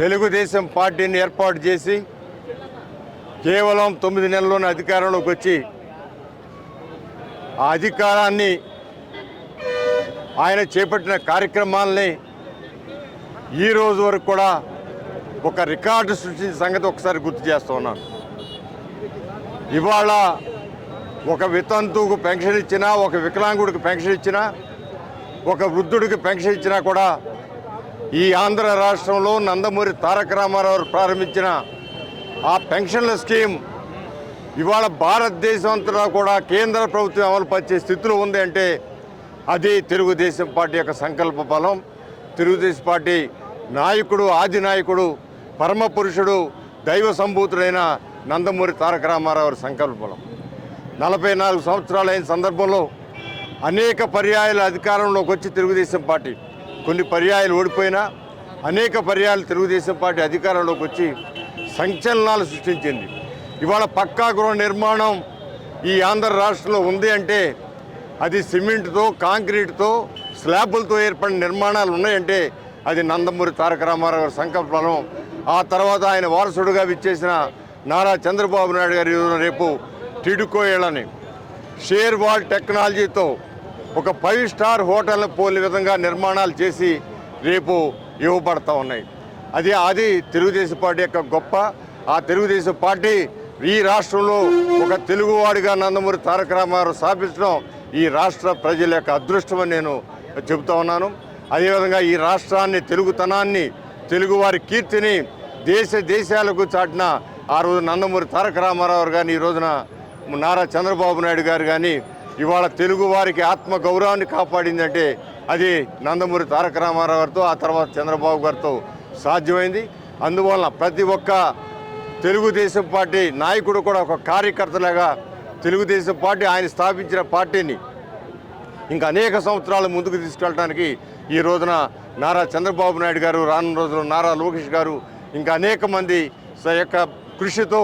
తెలుగుదేశం పార్టీని ఏర్పాటు చేసి కేవలం 9 నెలల్లోనే అధికారంలోకి వచ్చి ఆ అధికారాన్ని ఆయన చేపట్టిన కార్యక్రమాలని ఈ రోజు వరకు కూడా ఒక రికార్డు సృష్టించిన సంగతి ఒకసారి గుర్తు చేస్తూ ఉన్నాను. ఇవాళ ఒక వితంతువుకు పెన్షన్ ఇచ్చినా, ఒక వికలాంగుడికి పెన్షన్ ఇచ్చినా, ఒక వృద్ధుడికి పెన్షన్ ఇచ్చినా కూడా ఈ ఆంధ్ర రాష్ట్రంలో నందమూరి తారక రామారావు ప్రారంభించిన ఆ పెన్షన్ల స్కీమ్ ఇవాళ భారతదేశం అంతటా కూడా కేంద్ర ప్రభుత్వం అమలుపరిచే స్థితిలో ఉంది అంటే అది తెలుగుదేశం పార్టీ యొక్క సంకల్ప బలం. తెలుగుదేశం పార్టీ నాయకుడు, ఆది నాయకుడు, పరమ పురుషుడు, దైవ సంభూతుడైన నందమూరి తారక రామారావు సంకల్ప బలం. 44 సంవత్సరాలు అయిన సందర్భంలో అనేక పర్యాయాలు అధికారంలోకి వచ్చి తెలుగుదేశం పార్టీ కొన్ని పర్యాయాలు ఓడిపోయినా అనేక పర్యాయాలు తెలుగుదేశం పార్టీ అధికారంలోకి వచ్చి సంచలనాలు సృష్టించింది. ఇవాళ పక్కా గృహ నిర్మాణం ఈ ఆంధ్ర రాష్ట్రంలో ఉంది అంటే అది సిమెంట్తో, కాంక్రీట్తో, స్లాబులతో ఏర్పడిన నిర్మాణాలు ఉన్నాయంటే అది నందమూరి తారక రామారావు సంకల్ప బలం. ఆ తర్వాత ఆయన వారసుడుగా విచ్చేసిన నారా చంద్రబాబు నాయుడు గారి రేపు టిడ్కో ఇళ్లని షేర్ వాల్ టెక్నాలజీతో ఒక 5 స్టార్ హోటల్ని పోలే విధంగా నిర్మాణాలు చేసి రేపు ఇవ్వబడతా ఉన్నాయి. అది తెలుగుదేశం పార్టీ యొక్క గొప్ప. ఆ తెలుగుదేశం పార్టీ ఈ రాష్ట్రంలో ఒక తెలుగువాడిగా నందమూరి తారక రామారావు స్థాపించడం ఈ రాష్ట్ర ప్రజల యొక్క అదృష్టమని నేను చెబుతా ఉన్నాను. అదేవిధంగా ఈ రాష్ట్రాన్ని, తెలుగుతనాన్ని, తెలుగువారి కీర్తిని దేశాలకు చాటిన ఆ రోజు నందమూరి తారక రామారావు కానీ, ఈ రోజున నారా చంద్రబాబు నాయుడు గారు కానీ ఇవాళ తెలుగు వారికి ఆత్మ గౌరవాన్ని కాపాడిందంటే అది నందమూరి తారక రామారావు గారితో, ఆ తర్వాత చంద్రబాబు గారితో సాధ్యమైంది. అందువలన ప్రతి ఒక్క తెలుగుదేశం పార్టీ నాయకుడు కూడా ఒక కార్యకర్తలాగా తెలుగుదేశం పార్టీ ఆయన స్థాపించిన పార్టీని ఇంకా అనేక సంవత్సరాల ముందుకు తీసుకెళ్ళడానికి ఈ రోజున నారా చంద్రబాబు నాయుడు గారు, రానున్న రోజుల్లో నారా లోకేష్ గారు, ఇంకా అనేక మంది యొక్క కృషితో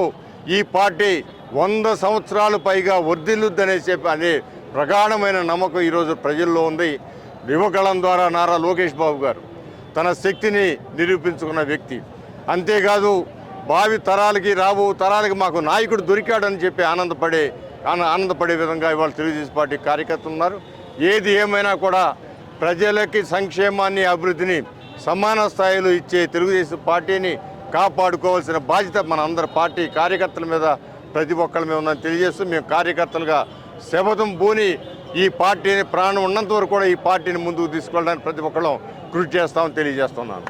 ఈ పార్టీ 100 సంవత్సరాలు పైగా వర్ధిల్లుద్దనే అనే ప్రగాఢమైన నమ్మకం ఈరోజు ప్రజల్లో ఉంది. యువగళం ద్వారా నారా లోకేష్ బాబు గారు తన శక్తిని నిరూపించుకున్న వ్యక్తి. అంతేకాదు భావి తరాలకి, రాబో తరాలకి మాకు నాయకుడు దొరికాడని చెప్పి ఆనందపడే విధంగా ఇవాళ తెలుగుదేశం పార్టీ కార్యకర్తలు ఉన్నారు. ఏది ఏమైనా కూడా ప్రజలకి సంక్షేమాన్ని, అభివృద్ధిని సమాన స్థాయిలో ఇచ్చే తెలుగుదేశం పార్టీని కాపాడుకోవాల్సిన బాధ్యత మన అందరి పార్టీ కార్యకర్తల మీద, ప్రతి ఒక్కరి మీద ఉందని తెలియజేస్తూ మేము కార్యకర్తలుగా శపథం పూని ఈ పార్టీని ప్రాణం ఉన్నంత వరకు కూడా ఈ పార్టీని ముందుకు తీసుకెళ్ళడానికి ప్రతి ఒక్కళ్ళం కృషి చేస్తామని తెలియజేస్తున్నాను.